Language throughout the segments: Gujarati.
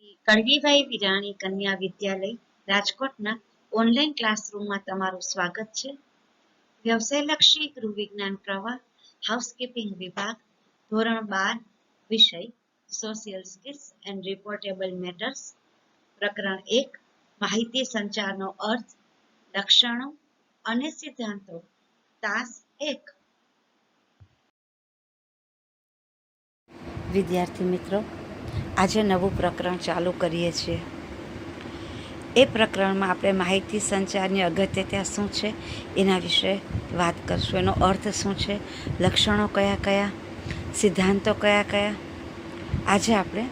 કડવીભાઈ વિરાણી કન્યા વિદ્યાલય રાજકોટના ઓનલાઈન ક્લાસરૂમમાં તમારું સ્વાગત છે. વ્યવસાયલક્ષી ગૃહ વિજ્ઞાન પ્રવાહ હાઉસકીપિંગ વિભાગ ધોરણ 12 વિષય સોશિયલ સ્કિલ્સ એન્ડ રિપોર્ટેબલ મેટર્સ પ્રકરણ 1 માહિતી સંચારનો અર્થ, લક્ષણો અને સિદ્ધાંતો તાસ 1. વિદ્યાર્થી મિત્રો, આજે નવું પ્રકરણ ચાલુ કરીએ છીએ. એ પ્રકરણમાં આપણે માહિતી સંચારની અગત્યતા શું છે એના વિશે વાત કરશું. એનો અર્થ શું છે, લક્ષણો કયા કયા, સિદ્ધાંતો કયા કયા. આજે આપણે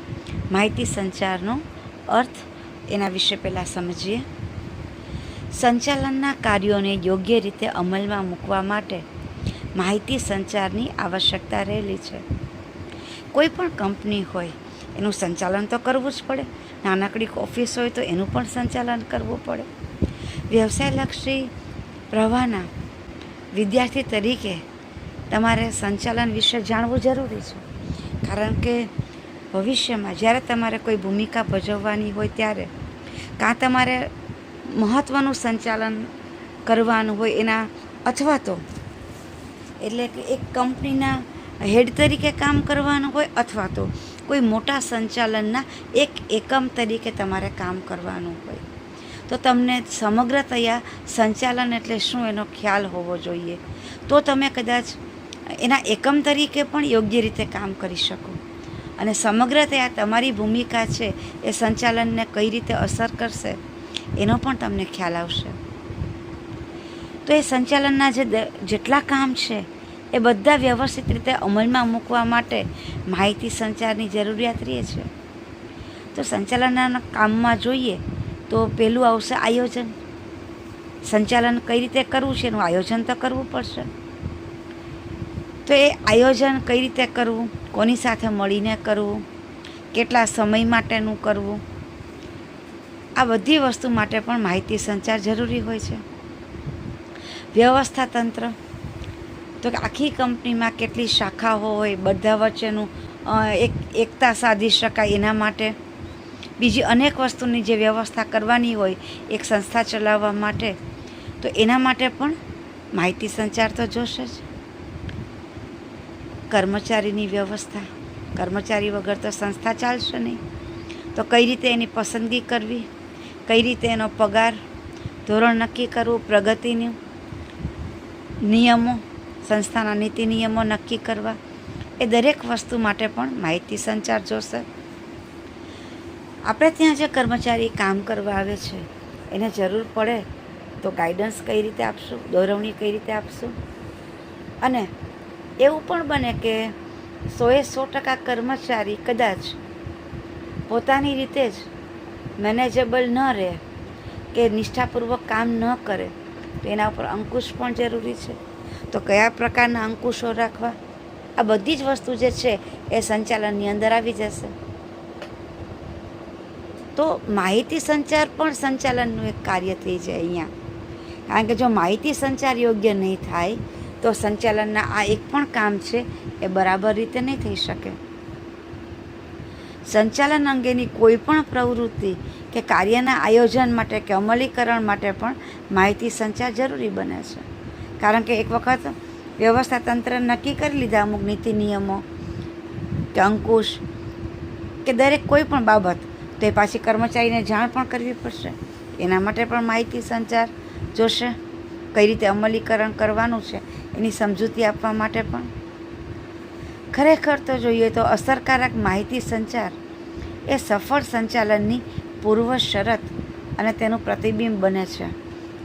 માહિતી સંચારનો અર્થ એના વિશે પહેલાં સમજીએ. સંચાલનના કાર્યોને યોગ્ય રીતે અમલમાં મૂકવા માટે માહિતી સંચારની આવશ્યકતા રહેલી છે. કોઈ પણ કંપની હોય એનું સંચાલન તો કરવું જ પડે. નાનકડી ઓફિસ હોય તો એનું પણ સંચાલન કરવું પડે. વ્યવસાયલક્ષી પ્રવાહના વિદ્યાર્થી તરીકે તમારે સંચાલન વિશે જાણવું જરૂરી છે. કારણ કે ભવિષ્યમાં જ્યારે તમારે કોઈ ભૂમિકા ભજવવાની હોય ત્યારે કાં તમારે મહત્ત્વનું સંચાલન કરવાનું હોય એના, અથવા તો એટલે કે એક કંપનીના હેડ તરીકે કામ કરવાનું હોય, અથવા તો કોઈ મોટા સંચાલનના એક એકમ તરીકે તમારે કામ કરવાનું હોય, તો તમને સમગ્રતયા સંચાલન એટલે શું એનો ખ્યાલ હોવો જોઈએ. તો તમે કદાચ એના એકમ તરીકે પણ યોગ્ય રીતે કામ કરી શકો અને સમગ્રતયા તમારી ભૂમિકા છે એ સંચાલનને કઈ રીતે અસર કરશે એનો પણ તમને ખ્યાલ આવશે. તો એ સંચાલનના જેટલા કામ છે એ બધા વ્યવસ્થિત રીતે અમલમાં મૂકવા માટે માહિતી સંચારની જરૂરિયાત રહે છે. તો સંચાલનના કામમાં જોઈએ તો પહેલું આવશે આયોજન. સંચાલન કઈ રીતે કરવું છે એનું આયોજન તો કરવું પડશે. તો એ આયોજન કઈ રીતે કરવું, કોની સાથે મળીને કરવું, કેટલા સમય માટેનું કરવું, આ બધી વસ્તુ માટે પણ માહિતી સંચાર જરૂરી હોય છે. વ્યવસ્થા તંત્ર, તો કે આખી કંપનીમાં કેટલી શાખાઓ હોય, બધા વચ્ચેનું એકતા સાધી શકાય એના માટે. બીજી અનેક વસ્તુની જે વ્યવસ્થા કરવાની હોય એક સંસ્થા ચલાવવા માટે, તો એના માટે પણ માહિતી સંચાર તો જોશે જ. કર્મચારીની વ્યવસ્થા, કર્મચારી વગર તો સંસ્થા ચાલશે નહીં. તો કઈ રીતે એની પસંદગી કરવી, કઈ રીતે એનો પગાર ધોરણ નક્કી કરવું, પ્રગતિનું નિયમો, સંસ્થાના નીતિ નિયમો નક્કી કરવા, એ દરેક વસ્તુ માટે પણ માહિતી સંચાર જોશે. આપણે ત્યાં જે કર્મચારી કામ કરવા આવે છે એને જરૂર પડે તો ગાઈડન્સ કઈ રીતે આપશું, દોરવણી કઈ રીતે આપશું. અને એવું પણ બને કે 100% કર્મચારી કદાચ પોતાની રીતે જ મેનેજેબલ ન રહે કે નિષ્ઠાપૂર્વક કામ ન કરે, તો એના ઉપર અંકુશ પણ જરૂરી છે. તો કયા પ્રકારના અંકુશો રાખવા, આ બધી જ વસ્તુ જે છે એ સંચાલનની અંદર આવી જશે. તો માહિતી સંચાર પણ સંચાલનનું એક કાર્ય થઈ જાય અહીંયા. કારણ કે જો માહિતી સંચાર યોગ્ય નહીં થાય તો સંચાલનના આ એક પણ કામ છે એ બરાબર રીતે નહીં થઈ શકે. સંચાલન અંગેની કોઈ પણ પ્રવૃત્તિ કે કાર્યના આયોજન માટે કે અમલીકરણ માટે પણ માહિતી સંચાર જરૂરી બને છે. કારણ કે એક વખત વ્યવસ્થા તંત્ર નક્કી કરી લીધા અમુક નીતિ નિયમો કે અંકુશ કે દરેક કોઈ પણ બાબત, તો એ પાછી કર્મચારીને જાણ પણ કરવી પડશે. એના માટે પણ માહિતી સંચાર જોશે. કઈ રીતે અમલીકરણ કરવાનું છે એની સમજૂતી આપવા માટે પણ. ખરેખર તો જોઈએ તો અસરકારક માહિતી સંચાર એ સફળ સંચાલનની પૂર્વ શરત અને તેનું પ્રતિબિંબ બને છે.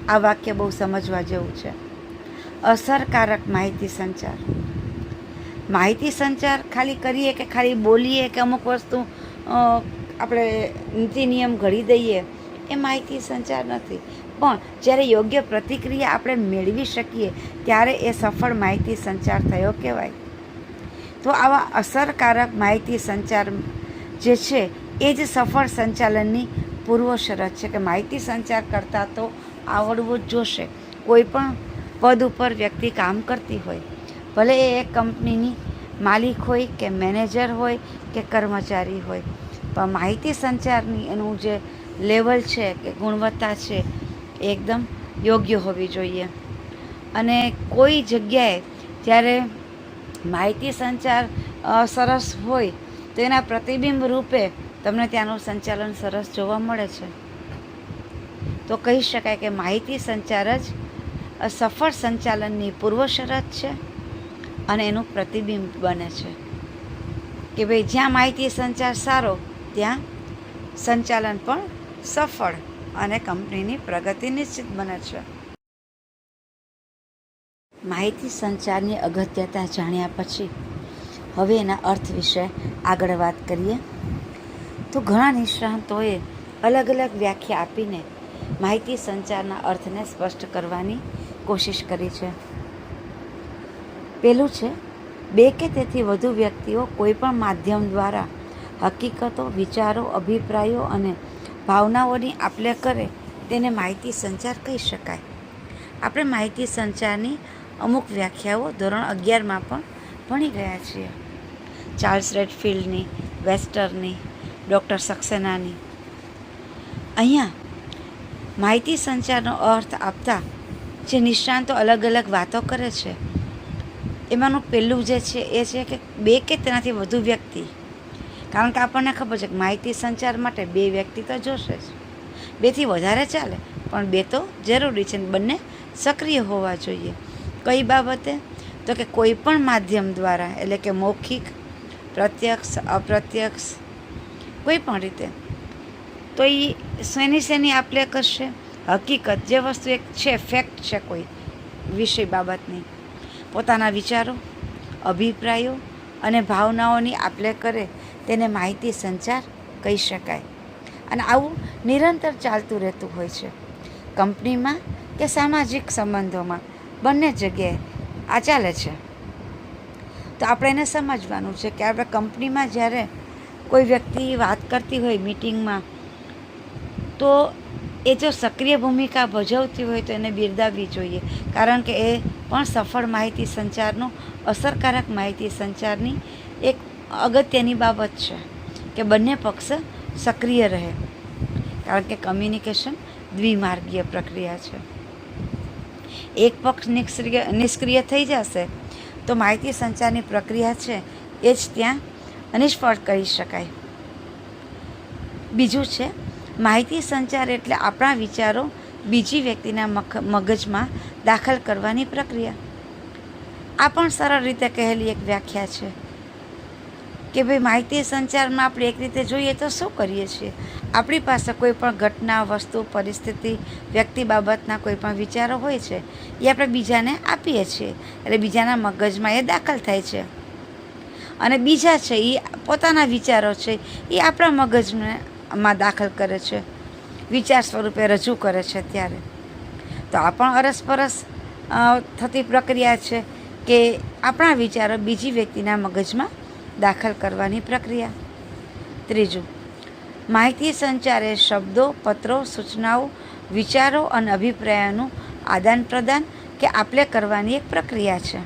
આ વાક્ય બહુ સમજવા જેવું છે. અસરકારક માહિતી સંચાર. માહિતી સંચાર ખાલી કરીએ કે ખાલી બોલીએ કે અમુક વસ્તુ આપણે નીતિ નિયમ ઘડી દઈએ એ માહિતી સંચાર નથી. પણ જ્યારે યોગ્ય પ્રતિક્રિયા આપણે મેળવી શકીએ ત્યારે એ સફળ માહિતી સંચાર થયો કહેવાય. તો આવા અસરકારક માહિતી સંચાર જે છે એ જ સફળ સંચાલનની પૂર્વ શરત છે. કે માહિતી સંચાર કરતાં તો આવડવું જ જોશે. કોઈ પણ પદ ઉપર વ્યક્તિ કામ કરતી હોય, ભલે એ એક કંપનીની માલિક હોય કે મેનેજર હોય કે કર્મચારી હોય, પણ માહિતી સંચારની એનું જે લેવલ છે કે ગુણવત્તા છે એ એકદમ યોગ્ય હોવી જોઈએ. અને કોઈ જગ્યાએ જ્યારે માહિતી સંચાર સરસ હોય તો એના પ્રતિબિંબ રૂપે તમને ત્યાંનું સંચાલન સરસ જોવા મળે છે. તો કહી શકાય કે માહિતી સંચાર જ સફળ સંચાલનની પૂર્વ શરત છે અને એનું પ્રતિબિંબ બને છે કે ભાઈ જ્યાં માહિતી સંચાર સારો ત્યાં સંચાલન પણ સફળ અને કંપનીની પ્રગતિ નિશ્ચિત બને છે. માહિતી સંચારની અગત્યતા જાણ્યા પછી હવે એના અર્થ વિશે આગળ વાત કરીએ. તો ઘણા નિષ્ણાંતોએ અલગ અલગ વ્યાખ્યા આપીને માહિતી સંચારના અર્થને સ્પષ્ટ કરવાની કોશિશ કરી છે. પહેલું છે, 2 કે તેથી વધુ વ્યક્તિઓ કોઈપણ માધ્યમ દ્વારા હકીકતો, વિચારો, અભિપ્રાયો અને ભાવનાઓની આપ-લે કરે તેને માહિતી સંચાર કહી શકાય. આપણે માહિતી સંચારની અમુક વ્યાખ્યાઓ ધોરણ 11માં પણ ભણી ગયા છીએ. ચાર્લ્સ રેડફિલ્ડની, વેસ્ટરની, ડૉક્ટર સક્સેનાની. અહીંયા માહિતી સંચારનો અર્થ આપતા જે નિષ્ણાંતો અલગ અલગ વાતો કરે છે એમાંનું પહેલું જે છે એ છે કે 2 કે તેનાથી વધુ વ્યક્તિ. કારણ કે આપણને ખબર છે કે માહિતી સંચાર માટે 2 વ્યક્તિ તો જોશે જ. 2થી વધારે ચાલે પણ 2 તો જરૂરી છે. બંને સક્રિય હોવા જોઈએ. કઈ બાબતે? તો કે કોઈ પણ માધ્યમ દ્વારા, એટલે કે મૌખિક, પ્રત્યક્ષ, અપ્રત્યક્ષ, કોઈ પણ રીતે. તો એ શેની આપ-લે કરશે? હકીકત, જે વસ્તુ એક છે, ફેક્ટ છે કોઈ વિષય બાબતની. પોતાના વિચારો, અભિપ્રાયો અને ભાવનાઓની આપ-લે કરે તેને માહિતી સંચાર કહી શકાય. અને આવું નિરંતર ચાલતું રહેતું હોય છે. કંપનીમાં કે સામાજિક સંબંધોમાં બંને જગ્યાએ આ ચાલે છે. તો આપણે એને સમજવાનું છે કે આપણે કંપનીમાં જ્યારે કોઈ વ્યક્તિ વાત કરતી હોય મીટિંગમાં, તો એ જો સક્રિય ભૂમિકા ભજવતી હોય તો એને બિરદાવવી જોઈએ. કારણ કે એ પણ સફળ માહિતી સંચારનો, અસરકારક માહિતી સંચારની એક અગત્યની બાબત છે કે બંને પક્ષ સક્રિય રહે. કારણ કે કમ્યુનિકેશન દ્વિમાર્ગીય પ્રક્રિયા છે. એક પક્ષ નિષ્ક્રિય થઈ જશે તો માહિતી સંચારની પ્રક્રિયા છે એ જ ત્યાં નિષ્ફળ કરી શકાય. બીજું છે, માહિતી સંચાર એટલે આપણા વિચારો બીજી વ્યક્તિના મગજમાં દાખલ કરવાની પ્રક્રિયા. આ પણ સરળ રીતે કહેલી એક વ્યાખ્યા છે કે ભાઈ માહિતી સંચારમાં આપણે એક રીતે જોઈએ તો શું કરીએ છીએ? આપણી પાસે કોઈ પણ ઘટના, વસ્તુ, પરિસ્થિતિ, વ્યક્તિ બાબતના કોઈ પણ વિચારો હોય છે એ આપણે બીજાને આપીએ છીએ. એટલે બીજાના મગજમાં એ દાખલ થાય છે અને બીજા છે એ પોતાના વિચારો છે એ આપણા મગજમાં દાખલ કરે છે, વિચાર સ્વરૂપે રજૂ કરે છે. ત્યારે તો આ પણ અરસપરસ થતી પ્રક્રિયા છે કે આપણા વિચારો બીજી વ્યક્તિના મગજમાં દાખલ કરવાની પ્રક્રિયા. ત્રીજું, માહિતી સંચાર એ શબ્દો, પત્રો, સૂચનાઓ, વિચારો અને અભિપ્રાયોનું આદાન પ્રદાન કે આપ-લે કરવાની એક પ્રક્રિયા છે.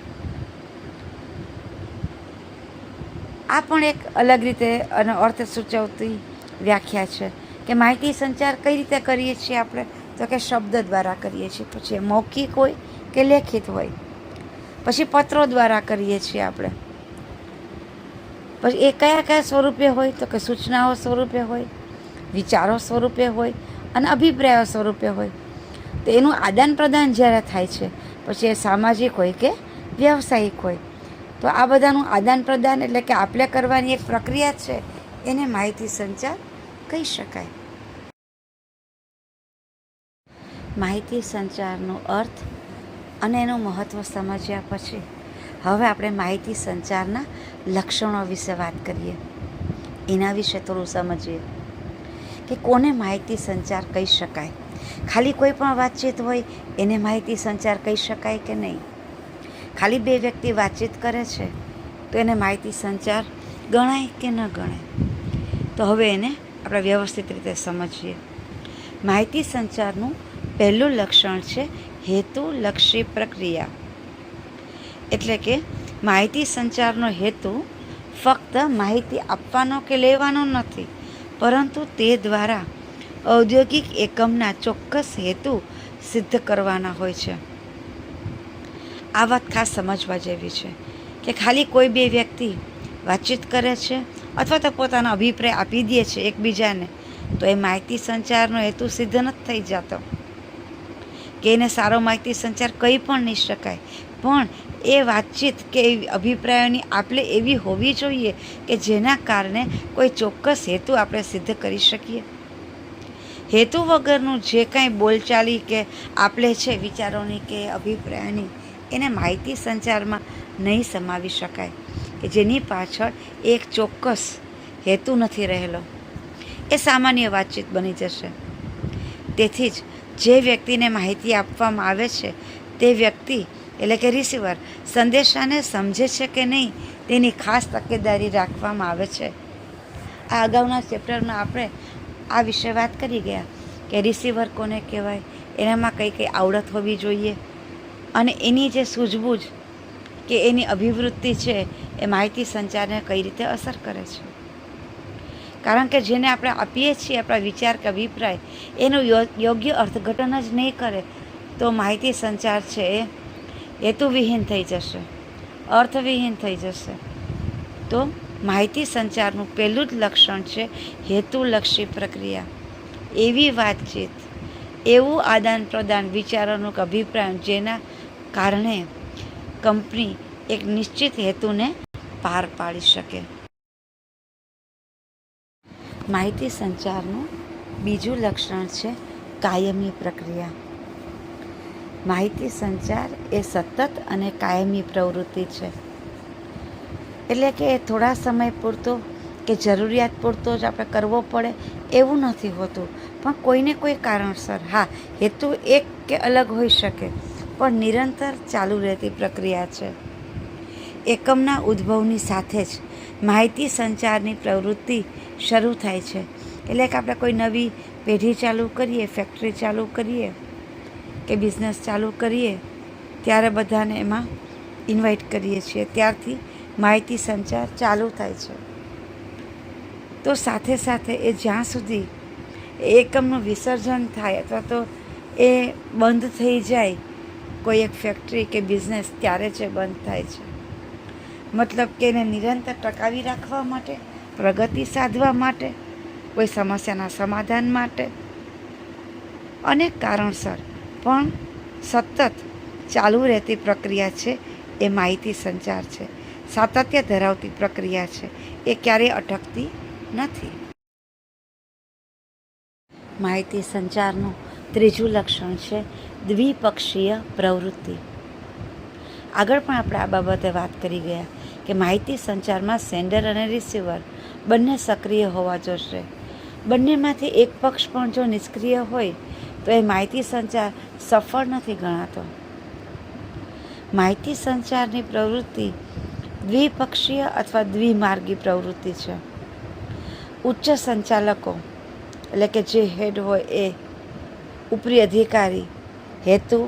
આ પણ એક અલગ રીતે અને અર્થ સૂચવતી વ્યાખ્યા છે કે માહિતી સંચાર કઈ રીતે કરીએ છીએ આપણે? તો કે શબ્દ દ્વારા કરીએ છીએ, પછી મૌખિક હોય કે લેખિત હોય, પછી પત્રો દ્વારા કરીએ છીએ આપણે. પછી એ કયા સ્વરૂપે હોય? તો કે સૂચનાઓ સ્વરૂપે હોય, વિચારો સ્વરૂપે હોય અને અભિપ્રાયો સ્વરૂપે હોય. તો એનું આદાન પ્રદાન જ્યારે થાય છે પછી એ સામાજિક હોય કે વ્યવસાયિક હોય, તો આ બધાનું આદાન પ્રદાન એટલે કે આપ-લે કરવાની એક પ્રક્રિયા છે, એને માહિતી સંચાર કહી શકાય. માહિતી સંચારનો અર્થ અને એનું મહત્ત્વ સમજ્યા પછી હવે આપણે માહિતી સંચારના લક્ષણો વિશે વાત કરીએ. એના વિશે થોડું સમજીએ કે કોને માહિતી સંચાર કહી શકાય. ખાલી કોઈ પણ વાતચીત હોય એને માહિતી સંચાર કહી શકાય કે નહીં? ખાલી 2 વ્યક્તિ વાતચીત કરે છે તો એને માહિતી સંચાર ગણાય કે ન ગણાય? તો હવે એને આપણે વ્યવસ્થિત રીતે સમજીએ. માહિતી સંચારનું પહેલું લક્ષણ છે હેતુલક્ષી પ્રક્રિયા. એટલે કે માહિતી સંચારનો હેતુ ફક્ત માહિતી આપવાનો કે લેવાનો નથી, પરંતુ તે દ્વારા ઔદ્યોગિક એકમના ચોક્કસ હેતુ સિદ્ધ કરવાના હોય છે. આ વાત ખાસ સમજવા જેવી છે કે ખાલી કોઈ બે વ્યક્તિ વાતચીત કરે છે અથવા તો પોતાનો અભિપ્રાય આપી દે છે એકબીજાને, તો એ માહિતી સંચારનો હેતુ સિદ્ધ નથી થઈ જતો. કે એને સારો માહિતી સંચાર કહી પણ નહીં શકાય, પણ એ વાતચીત કે અભિપ્રાયોની આપલે એવી હોવી જોઈએ કે જેના કારણે કોઈ ચોક્કસ હેતુ આપણે સિદ્ધ કરી શકીએ. હેતુ વગરનું જે કાંઈ બોલચાલી કે આપલે છે વિચારોની કે અભિપ્રાયોની, એને માહિતી સંચારમાં નહીં સમાવી શકાય કે જેની પાછળ એક ચોક્કસ હેતુ નથી રહેલો. એ સામાન્ય વાતચીત બની જશે. તેથી જ જે વ્યક્તિને માહિતી આપવામાં આવે છે તે વ્યક્તિ એટલે કે રિસીવર સંદેશાને સમજે છે કે નહીં તેની ખાસ તકેદારી રાખવામાં આવે છે. આ અગાઉના ચેપ્ટરમાં આપણે આ વિશે વાત કરી ગયા કે રિસીવર કોને કહેવાય, એનામાં કઈ કઈ આવડત હોવી જોઈએ અને એની જે સૂઝબૂઝ કે એની અભિવૃત્તિ છે એ માહિતી સંચારને કઈ રીતે અસર કરે છે. કારણ કે જેને આપણે આપીએ છીએ આપણા વિચાર કે અભિપ્રાય એનું યોગ્ય અર્થઘટન જ નહીં કરે તો માહિતી સંચાર છે એ હેતુવિહીન થઈ જશે, અર્થવિહીન થઈ જશે. તો માહિતી સંચારનું પહેલું જ લક્ષણ છે હેતુલક્ષી પ્રક્રિયા. એવી વાતચીત, એવું આદાન પ્રદાન વિચારોનું કે અભિપ્રાય જેના કારણે કંપની એક નિશ્ચિત હેતુને પાર પાડી શકે. માહિતી સંચારનું બીજું લક્ષણ છે કાયમી પ્રક્રિયા. માહિતી સંચાર એ સતત અને કાયમી પ્રવૃત્તિ છે. એટલે કે થોડા સમય પૂરતો કે જરૂરિયાત પૂરતો જ આપણે કરવો પડે એવું નથી હોતું, પણ કોઈને કોઈ કારણસર, હા હેતુ એક કે અલગ હોઈ શકે, પણ નિરંતર ચાલુ રહેતી પ્રક્રિયા છે. એકમના ઉદ્ભવની સાથે જ માહિતી સંચારની પ્રવૃત્તિ શરૂ થાય છે. એટલે કે આપણે કોઈ નવી પેઢી ચાલુ કરીએ, ફેક્ટરી ચાલુ કરીએ કે બિઝનેસ ચાલુ કરીએ ત્યારે બધાને એમાં ઇન્વાઇટ કરીએ છીએ, ત્યારથી માહિતી સંચાર ચાલુ થાય છે. તો સાથે સાથે એ જ્યાં સુધી એકમનું વિસર્જન થાય અથવા તો એ બંધ થઈ જાય કોઈ એક ફેક્ટરી કે બિઝનેસ, ત્યારે જ બંધ થાય છે. મતલબ કે એને નિરંતર ટકાવી રાખવા માટે, પ્રગતિ સાધવા માટે, કોઈ સમસ્યાના સમાધાન માટે, અનેક કારણસર પણ સતત ચાલુ રહેતી પ્રક્રિયા છે એ માહિતી સંચાર છે. સાતત્ય ધરાવતી પ્રક્રિયા છે, એ ક્યારેય અટકતી નથી. માહિતી સંચારનું ત્રીજું લક્ષણ છે દ્વિપક્ષીય પ્રવૃત્તિ. આગળ પણ આપણે આ બાબતે વાત કરી ગયા કે માહિતી સંચારમાં સેન્ડર અને રિસીવર બંને સક્રિય હોવા જોશે. બંનેમાંથી એક પક્ષ પણ જો નિષ્ક્રિય હોય તો એ માહિતી સંચાર સફળ નથી ગણાતો. માહિતી સંચારની પ્રવૃત્તિ દ્વિપક્ષીય અથવા દ્વિમાર્ગી પ્રવૃત્તિ છે. ઉચ્ચ સંચાલકો એટલે કે જે હેડ હોય એ ઉપરી અધિકારી હેતુ,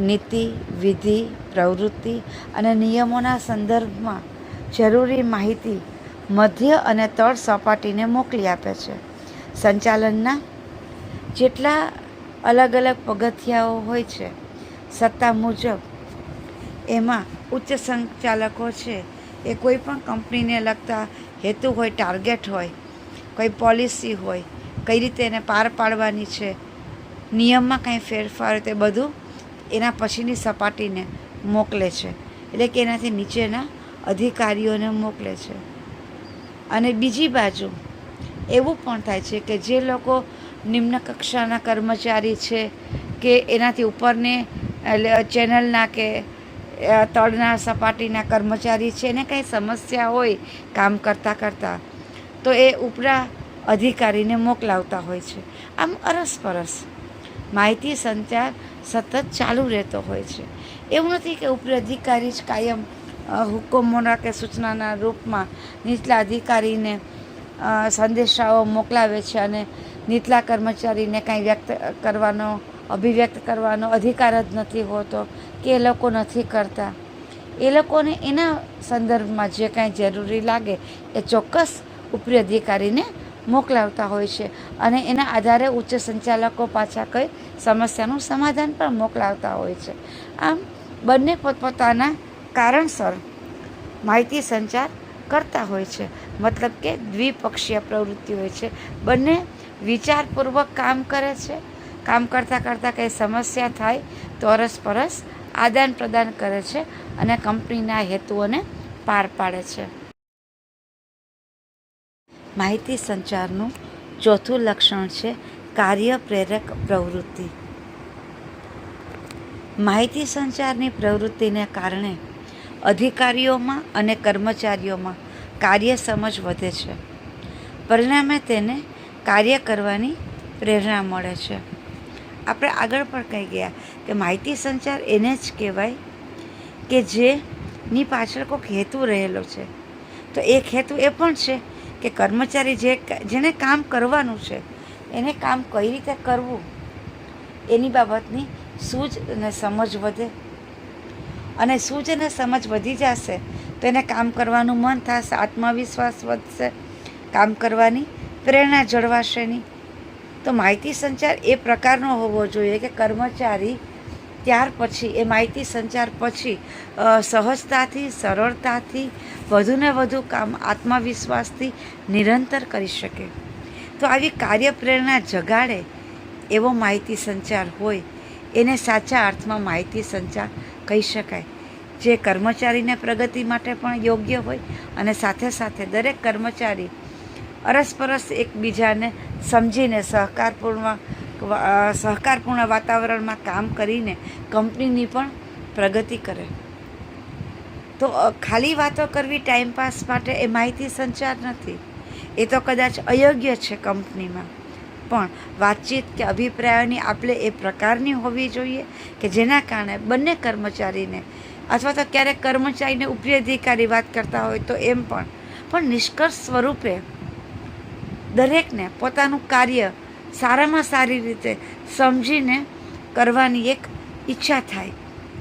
નીતિ, વિધિ, પ્રવૃત્તિ અને નિયમોના સંદર્ભમાં જરૂરી માહિતી મધ્ય અને તળ સપાટીને મોકલી આપે છે. સંચાલનના જેટલા અલગ અલગ પગથિયાઓ હોય છે સત્તા મુજબ, એમાં ઉચ્ચ સંચાલકો છે એ કોઈ પણ કંપનીને લગતા હેતુ હોય, ટાર્ગેટ હોય, કોઈ પોલિસી હોય, કઈ રીતે એને પાર પાડવાની છે, નિયમમાં કાંઈ ફેરફાર હોય તે બધું એના પછીની સપાટીને મોકલે છે. એટલે કે એનાથી નીચેના અધિકારીઓને મોકલે છે. અને બીજી બાજુ એવું પણ થાય છે કે જે લોકો નિમ્ન કક્ષાના કર્મચારી છે કે એનાથી ઉપરને ચેનલના કે તળના સપાટીના કર્મચારી છે, એને કંઈ સમસ્યા હોય કામ કરતાં કરતાં, તો એ ઉપરા અધિકારીને મોકલાવતા હોય છે. આમ અરસપરસ માહિતી સંચાર સતત ચાલુ રહેતો હોય છે. એવું નથી કે ઉપરી અધિકારી જ કાયમ હુકમોના કે સૂચનાના રૂપમાં નીચલા અધિકારીને સંદેશાઓ મોકલાવે છે અને નીચલા કર્મચારીને કાંઈ વ્યક્ત કરવાનો, અભિવ્યક્ત કરવાનો અધિકાર જ નથી હોતો કે એ લોકો નથી કરતા. એ લોકોને એના સંદર્ભમાં જે કાંઈ જરૂરી લાગે એ ચોક્કસ ઉપરી અધિકારીને મોકલાવતા હોય છે અને એના આધારે ઉચ્ચ સંચાલકો પાછા કઈ સમસ્યાનું સમાધાન પણ મોકલાવતા હોય છે. આમ બંને પોતપોતાના કારણસર માહિતી સંચાર કરતા હોય છે. મતલબ કે દ્વિપક્ષીય પ્રવૃત્તિ હોય છે. બંને વિચારપૂર્વક કામ કરે છે. કામ કરતાં કરતાં કંઈ સમસ્યા થાય તો અરસપરસ આદાન પ્રદાન કરે છે અને કંપનીના હેતુઓને પાર પાડે છે. માહિતી સંચારનું ચોથું લક્ષણ છે કાર્ય પ્રેરક પ્રવૃત્તિ. માહિતી સંચારની પ્રવૃત્તિને કારણે અધિકારીઓમાં અને કર્મચારીઓમાં કાર્ય સમજ વધે છે. પરિણામે તેને કાર્ય કરવાની પ્રેરણા મળે છે. આપણે આગળ પણ કહી ગયા કે માહિતી સંચાર એને જ કહેવાય કે જેની પાછળ કોઈક હેતુ રહેલો છે. તો એક હેતુ એ પણ છે કે કર્મચારી જેને કામ કરવાનું છે એને કામ કઈ રીતે કરવું એની બાબતની સૂઝ અને સમજ વધે. અને સૂઝ અને સમજ વધી જશે તો એને કામ કરવાનું મન થશે, આત્મવિશ્વાસ વધશે, કામ કરવાની પ્રેરણા જળવાશે નહીં. તો માહિતી સંચાર એ પ્રકારનો હોવો જોઈએ કે કર્મચારી ત્યાર પછી એ માહિતી સંચાર પછી સહજતાથી, સરળતાથી વધુને વધુ કામ આત્મવિશ્વાસથી નિરંતર કરી શકે. તો આવી કાર્ય પ્રેરણા જગાડે એવો માહિતી સંચાર હોય એને સાચા અર્થમાં માહિતી સંચાર કહી શકાય, જે કર્મચારીને પ્રગતિ માટે પણ યોગ્ય હોય અને સાથે સાથે દરેક કર્મચારી અરસપરસ એકબીજાને સમજીને સહકારપૂર્ણ વાતાવરણમાં કામ કરીને કંપનીની પણ પ્રગતિ કરે. તો ખાલી વાતો કરવી ટાઈમપાસ માટે એ માહિતી સંચાર નથી. એ તો કદાચ અયોગ્ય છે કંપનીમાં, પણ વાતચીત કે અભિપ્રાયોની આપલે એ પ્રકારની હોવી જોઈએ કે જેના કારણે બંને કર્મચારીને અથવા તો ક્યારેક કર્મચારીને ઉપરી અધિકારી વાત કરતા હોય તો એમ પણ નિષ્કર્ષ સ્વરૂપે દરેકને પોતાનું કાર્ય સારામાં સારી રીતે સમજીને કરવાની એક ઈચ્છા થાય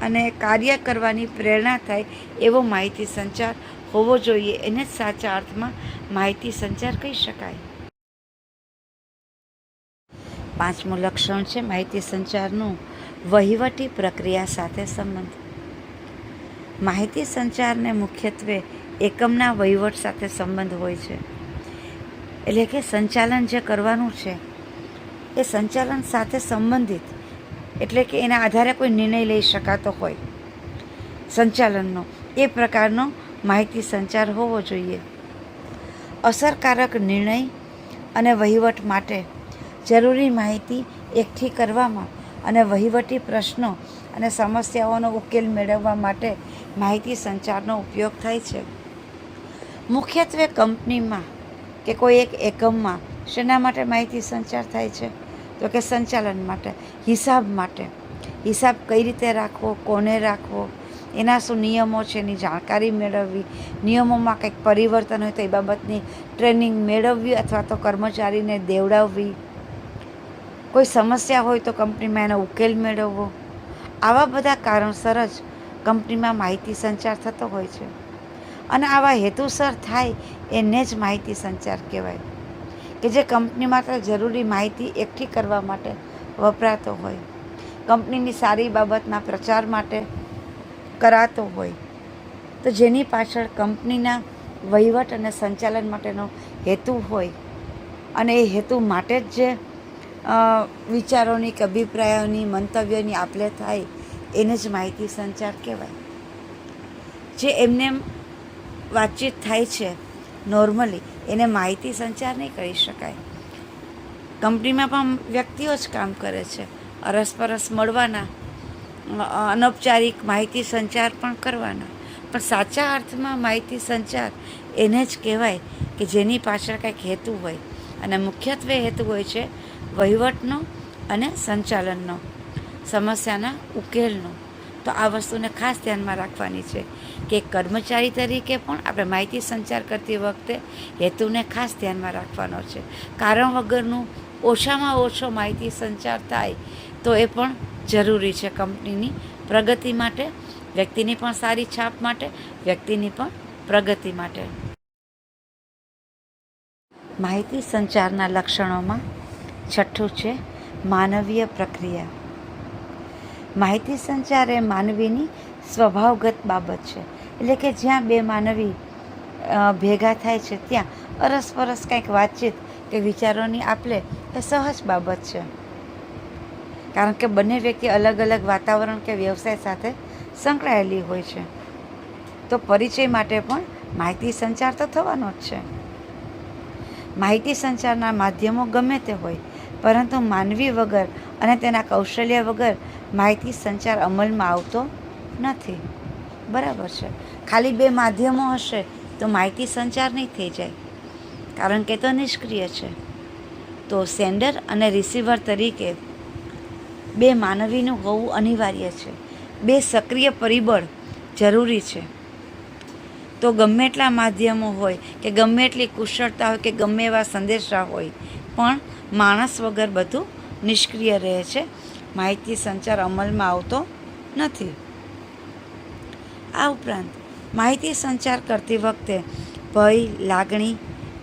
અને કાર્ય કરવાની પ્રેરણા થાય એવો માહિતી સંચાર હોવો જોઈએ. એને જ સાચા અર્થમાં માહિતી સંચાર કહી શકાય. પાંચમું લક્ષણ છે માહિતી સંચારનું વહીવટી પ્રક્રિયા સાથે સંબંધ. માહિતી સંચારને મુખ્યત્વે એકમના વહીવટ સાથે સંબંધ હોય છે. એટલે કે સંચાલન જે કરવાનું છે એ સંચાલન સાથે સંબંધિત, એટલે કે એના આધારે કોઈ નિર્ણય લઈ શકાતો હોય સંચાલનનો, એ પ્રકારનો માહિતી સંચાર હોવો જોઈએ. અસરકારક નિર્ણય અને વહીવટ માટે જરૂરી માહિતી એકઠી કરવામાં અને વહીવટી પ્રશ્નો અને સમસ્યાઓનો ઉકેલ મેળવવા માટે માહિતી સંચારનો ઉપયોગ થાય છે. મુખ્યત્વે કંપનીમાં કે કોઈ એક એકમમાં શેના માટે માહિતી સંચાર થાય છે? તો કે સંચાલન માટે, હિસાબ માટે. હિસાબ કઈ રીતે રાખવો, કોને રાખવો, એના શું નિયમો છે એની જાણકારી મેળવવી, નિયમોમાં કંઈક પરિવર્તન હોય તો એ બાબતની ટ્રેનિંગ મેળવવી અથવા તો કર્મચારીને દેવડાવવી, કોઈ સમસ્યા હોય તો કંપનીમાં એનો ઉકેલ મેળવવો. આવા બધા કારણસર જ કંપનીમાં માહિતી સંચાર થતો હોય છે. અને આવા હેતુસર થાય એને જ માહિતી સંચાર કહેવાય કે જે કંપની માત્ર જરૂરી માહિતી એકઠી કરવા માટે વપરાતો હોય, કંપનીની સારી બાબતના પ્રચાર માટે કરાતો હોય, તો જેની પાછળ કંપનીના વહીવટ અને સંચાલન માટેનો હેતુ હોય અને એ હેતુ માટે જ જે વિચારોની કે અભિપ્રાયોની, મંતવ્યોની આપલે થાય એને જ માહિતી સંચાર કહેવાય. જે એમને વાતચીત થાય છે નોર્મલી એને માહિતી સંચાર નહીં કરી શકાય. કંપનીમાં પણ વ્યક્તિઓ જ કામ કરે છે, અરસપરસ મળવાના, અનૌપચારિક માહિતી સંચાર પણ કરવાના, પણ સાચા અર્થમાં માહિતી સંચાર એને જ કહેવાય કે જેની પાછળ કંઈક હેતુ હોય અને મુખ્યત્વે હેતુ હોય છે વહીવટનો અને સંચાલનનો, સમસ્યાના ઉકેલનો. તો આ વસ્તુને ખાસ ધ્યાનમાં રાખવાની છે કે કર્મચારી તરીકે પણ આપણે માહિતી સંચાર કરતી વખતે હેતુને ખાસ ધ્યાનમાં રાખવાનો છે. કારણ વગરનું ઓછામાં ઓછો માહિતી સંચાર થાય તો એ પણ જરૂરી છે કંપનીની પ્રગતિ માટે, વ્યક્તિની પણ સારી છાપ માટે, વ્યક્તિની પણ પ્રગતિ માટે. માહિતી સંચારના લક્ષણોમાં છઠ્ઠું છે માનવીય પ્રક્રિયા. માહિતી સંચાર એ માનવીની સ્વભાવગત બાબત છે. એટલે કે જ્યાં બે માનવી ભેગા થાય છે ત્યાં અરસપરસ કંઈક વાતચીત કે વિચારોની આપલે એ સહજ બાબત છે. કારણ કે બંને વ્યક્તિ અલગ અલગ વાતાવરણ કે વ્યવસાય સાથે સંકળાયેલી હોય છે. તો પરિચય માટે પણ માહિતી સંચાર તો થવાનો જ છે. માહિતી સંચારના માધ્યમો ગમે તે હોય, પરંતુ માનવી વગર અને તેના કૌશલ્ય વગર માહિતી સંચાર અમલમાં આવતો નથી. બરાબર છે. ખાલી બે માધ્યમો હશે તો માહિતી સંચાર નહીં થઈ જાય, કારણ કે તો નિષ્ક્રિય છે. તો સેન્ડર અને રિસીવર તરીકે બે માનવીનું હોવું અનિવાર્ય છે. બે સક્રિય પરિબળ જરૂરી છે. તો ગમે એટલા માધ્યમો હોય કે ગમે એટલી કુશળતા હોય કે ગમે એવા સંદેશા હોય, પણ માણસ વગર બધું નિષ્ક્રિય રહે છે. માહિતી સંચાર અમલમાં આવતો નથી. આ ઉપરાંત માહિતી સંચાર કરતી વખતે ભય, લાગણી,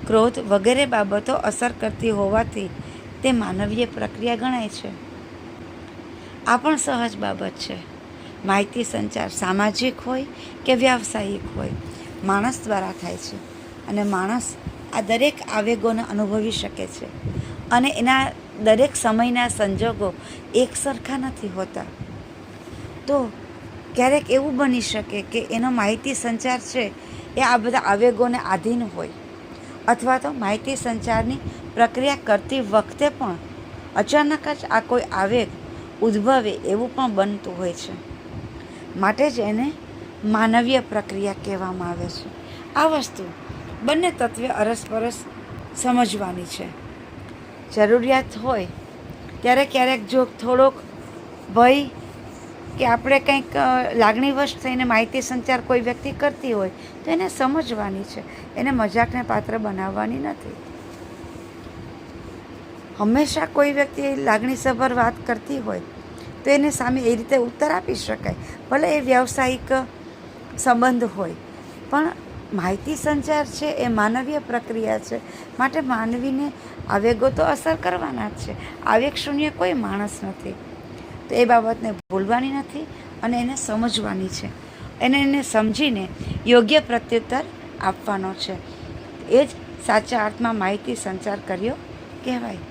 ક્રોધ વગેરે બાબતો અસર કરતી હોવાથી તે માનવીય પ્રક્રિયા ગણાય છે. આ પણ સહજ બાબત છે. માહિતી સંચાર સામાજિક હોય કે વ્યાવસાયિક હોય, માણસ દ્વારા થાય છે અને માણસ આ દરેક આવેગોને અનુભવી શકે છે અને એના દરેક સમયના સંજોગો એક સરખા નથી હોતા. તો ક્યારેક એવું બની શકે કે એનો માહિતી સંચાર છે એ આ બધા આવેગોને આધીન હોય, અથવા તો માહિતી સંચારની પ્રક્રિયા કરતી વખતે પણ અચાનક જ આ કોઈ આવેગ ઉદ્ભવે એવું પણ બનતું હોય છે. માટે જ એને માનવીય પ્રક્રિયા કહેવામાં આવે છે. આ વસ્તુ બંને તત્વે અરસપરસ સમજવાની છે. જરૂરિયાત હોય ત્યારે ક્યારેક જો થોડોક ભય કે આપણે કંઈક લાગણીવશ થઈને માહિતી સંચાર કોઈ વ્યક્તિ કરતી હોય તો એને સમજવાની છે. એને મજાકને પાત્ર બનાવવાની નથી. હંમેશા કોઈ વ્યક્તિ લાગણીસભર વાત કરતી હોય તો એને સામે એ રીતે ઉત્તર આપી શકાય, ભલે એ વ્યવસાયિક સંબંધ હોય. પણ માહિતી સંચાર છે એ માનવીય પ્રક્રિયા છે, માટે માનવીને આવેગો તો અસર કરવાના જ છે. આવેગ શૂન્ય કોઈ માણસ નથી. તો એ બાબતને ભૂલવાની નથી અને એને સમજવાની છે. એને સમજીને યોગ્ય પ્રત્યુત્તર આપવાનો છે. એ જ સાચા અર્થમાં માહિતી સંચાર કર્યો કહેવાય.